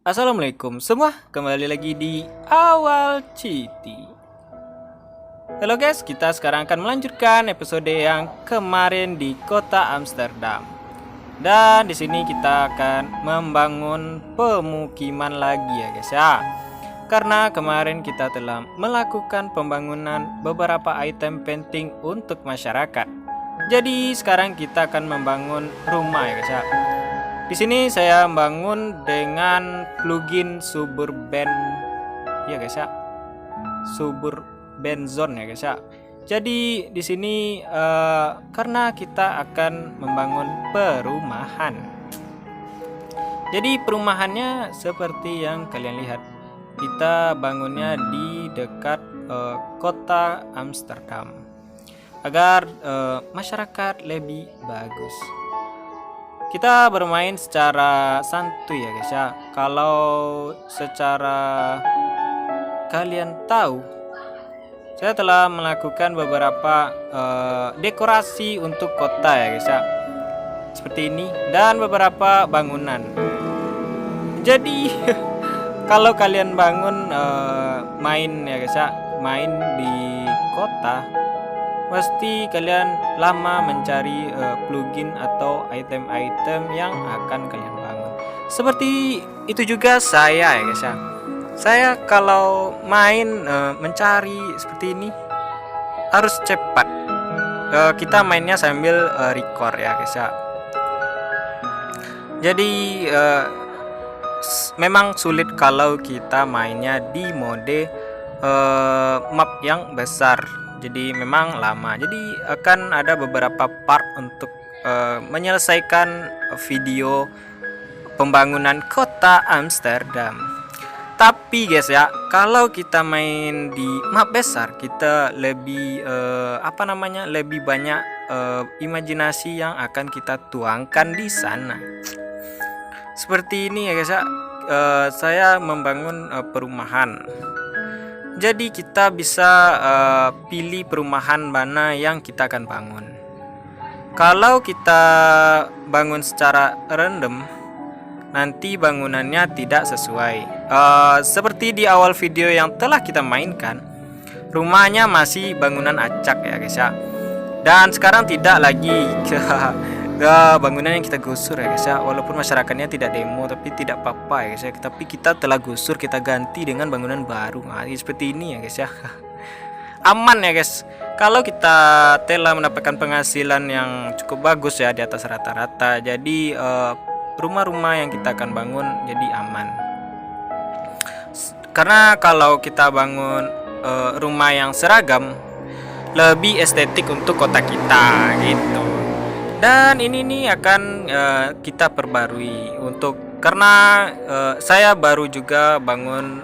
Assalamualaikum semua, kembali lagi di Awal Citi. Halo guys, kita sekarang akan melanjutkan episode yang kemarin di kota Amsterdam. Dan di sini kita akan membangun pemukiman lagi ya guys ya. Karena kemarin kita telah melakukan pembangunan beberapa item penting untuk masyarakat. Jadi sekarang kita akan membangun rumah ya guys ya. Di sini saya membangun dengan plugin Suburban ya guys ya. Suburban Zone ya guys ya. Jadi di sini karena kita akan membangun perumahan. Jadi perumahannya seperti yang kalian lihat. Kita bangunnya di dekat kota Amsterdam agar masyarakat lebih bagus. Kita bermain secara santuy ya guys ya. Kalau secara kalian tahu, saya telah melakukan beberapa dekorasi untuk kota ya guys ya. Seperti ini dan beberapa bangunan. Jadi kalau kalian bangun main ya guys ya, main di kota, pasti kalian lama mencari plugin atau item-item yang akan kalian bangun. Seperti itu juga saya ya guys ya. Saya kalau main mencari seperti ini harus cepat. Kita mainnya sambil record ya guys ya. Jadi memang sulit kalau kita mainnya di mode map yang besar. Jadi memang lama. Jadi akan ada beberapa part untuk menyelesaikan video pembangunan kota Amsterdam. Tapi guys ya, kalau kita main di map besar, kita lebih lebih banyak imajinasi yang akan kita tuangkan di sana. Seperti ini ya guys ya. Saya membangun perumahan. Jadi kita bisa pilih perumahan mana yang kita akan bangun. Kalau kita bangun secara random, nanti bangunannya tidak sesuai. Seperti di awal video yang telah kita mainkan, rumahnya masih bangunan acak ya guys ya. Dan sekarang tidak lagi bangunan yang kita gusur ya guys ya. Walaupun masyarakatnya tidak demo, tapi tidak apa-apa ya guys ya. Tapi kita telah gusur, kita ganti dengan bangunan baru. Nah, seperti ini ya guys ya. Aman ya guys. Kalau kita telah mendapatkan penghasilan yang cukup bagus ya, di atas rata-rata, jadi rumah-rumah yang kita akan bangun jadi aman. Karena kalau kita bangun rumah yang seragam, lebih estetik untuk kota kita gitu. Dan ini nih akan kita perbarui karena saya baru juga bangun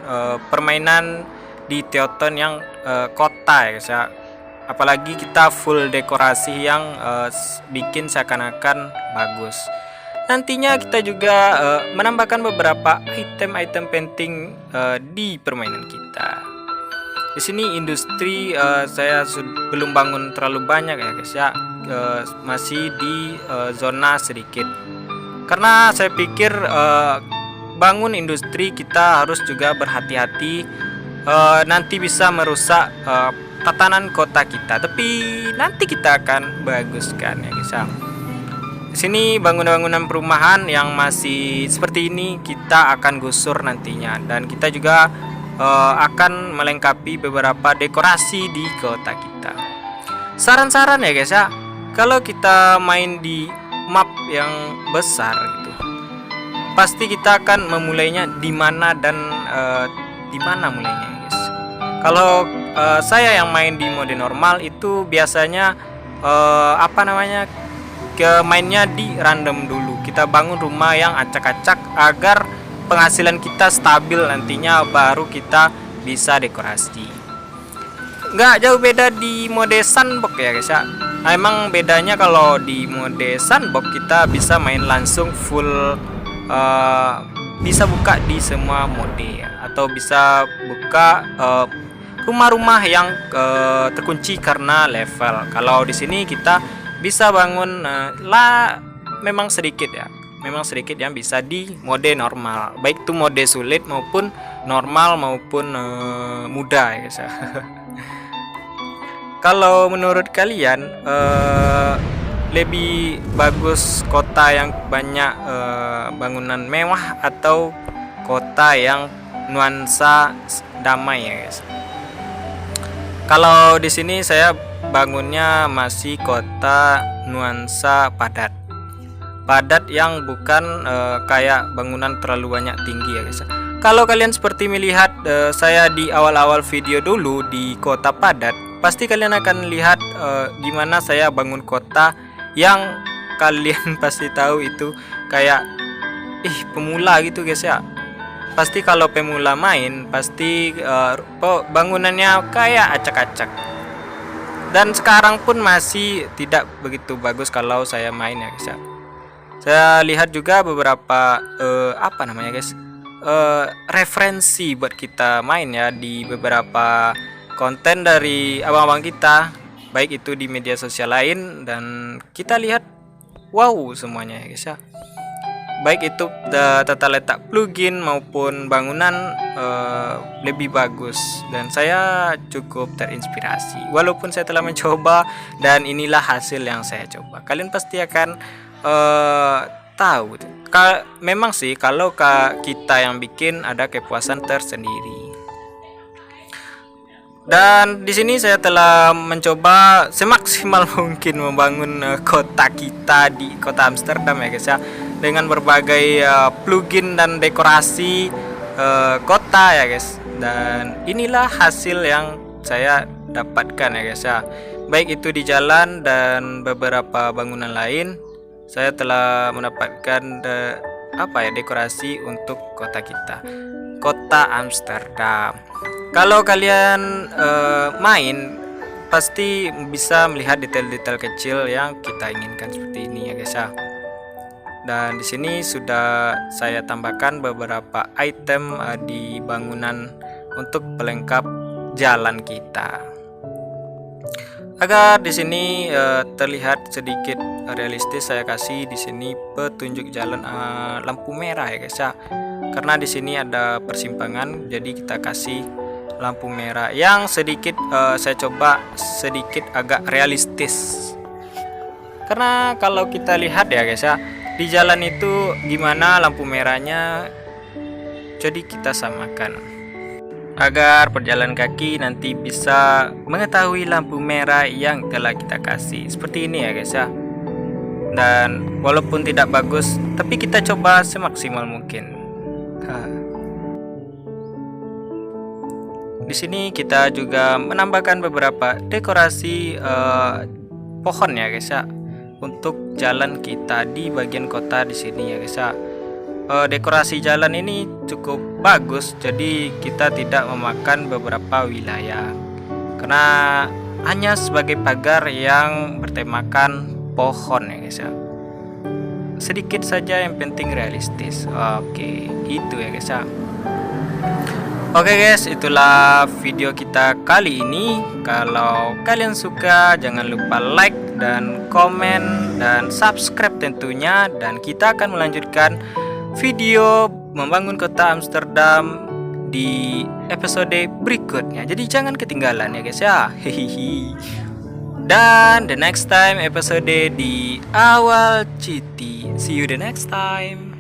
permainan di Teoton yang kota ya guys ya. Apalagi kita full dekorasi yang bikin seakan-akan bagus. Nantinya kita juga menambahkan beberapa item-item penting di permainan kita. Di sini industri saya belum bangun terlalu banyak ya guys ya. Masih di zona sedikit. Karena saya pikir bangun industri kita harus juga berhati-hati, nanti bisa merusak tatanan kota kita. Tapi nanti kita akan baguskan ya guys ya. Di sini bangunan-bangunan perumahan yang masih seperti ini kita akan gusur nantinya, dan kita juga akan melengkapi beberapa dekorasi di kota kita. Saran-saran ya guys ya, kalau kita main di map yang besar gitu, pasti kita akan memulainya di mana dan di mana mulainya guys. Kalau saya yang main di mode normal itu biasanya mainnya di random dulu. Kita bangun rumah yang acak-acak agar penghasilan kita stabil, nantinya baru kita bisa dekorasi. Nggak jauh beda di mode sandbox ya guys ya. Nah, emang bedanya kalau di mode sandbox kita bisa main langsung full, bisa buka di semua mode ya, atau bisa buka rumah-rumah yang terkunci karena level. Kalau di sini kita bisa bangun memang sedikit ya. memang sedikit yang bisa di mode normal, baik itu mode sulit maupun normal maupun mudah ya guys ya. Kalau menurut kalian lebih bagus kota yang banyak bangunan mewah atau kota yang nuansa damai ya guys? Kalau di sini saya bangunnya masih kota nuansa padat. Padat yang bukan kayak bangunan terlalu banyak tinggi ya guys. Kalau kalian seperti melihat saya di awal-awal video dulu di kota padat, pasti kalian akan lihat gimana saya bangun kota yang kalian pasti tahu itu kayak pemula gitu guys ya. Pasti kalau pemula main pasti bangunannya kayak acak-acak. Dan sekarang pun masih tidak begitu bagus kalau saya main ya guys ya. Saya lihat juga beberapa guys, referensi buat kita main ya di beberapa konten dari abang-abang kita, baik itu di media sosial lain, dan kita lihat wow semuanya ya guys ya. Baik itu tata letak plugin maupun bangunan lebih bagus, dan saya cukup terinspirasi walaupun saya telah mencoba, dan inilah hasil yang saya coba. Kalian pasti akan tahu. Memang sih kalau kita yang bikin ada kepuasan tersendiri. Dan di sini saya telah mencoba semaksimal mungkin membangun kota kita di kota Amsterdam ya guys ya, dengan berbagai plugin dan dekorasi kota ya guys. Dan inilah hasil yang saya dapatkan ya guys ya, baik itu di jalan dan beberapa bangunan lain. Saya telah mendapatkan dekorasi untuk kota kita, kota Amsterdam. Kalau kalian main pasti bisa melihat detail-detail kecil yang kita inginkan seperti ini ya guys ya. Dan di sini sudah saya tambahkan beberapa item di bangunan untuk pelengkap jalan kita, agar di sini terlihat sedikit realistis. Saya kasih di sini petunjuk jalan lampu merah ya guys ya, karena di sini ada persimpangan, jadi kita kasih lampu merah yang sedikit saya coba sedikit agak realistis. Karena kalau kita lihat ya guys ya, di jalan itu gimana lampu merahnya, jadi kita samakan agar pejalan kaki nanti bisa mengetahui lampu merah yang telah kita kasih seperti ini ya guys ya. Dan walaupun tidak bagus, tapi kita coba semaksimal mungkin. Di sini kita juga menambahkan beberapa dekorasi pohon ya guys ya, untuk jalan kita di bagian kota di sini ya guys ya. Dekorasi jalan ini cukup bagus, jadi kita tidak memakan beberapa wilayah karena hanya sebagai pagar yang bertemakan pohon ya guys ya. Sedikit saja, yang penting realistis. Oke, itu ya guys ya. Oke guys, itulah video kita kali ini. Kalau kalian suka, jangan lupa like dan komen dan subscribe tentunya, dan kita akan melanjutkan video membangun kota Amsterdam di episode berikutnya. Jadi jangan ketinggalan ya guys ya. Hehehe. Dan the next time episode di awal Citi. See you the next time.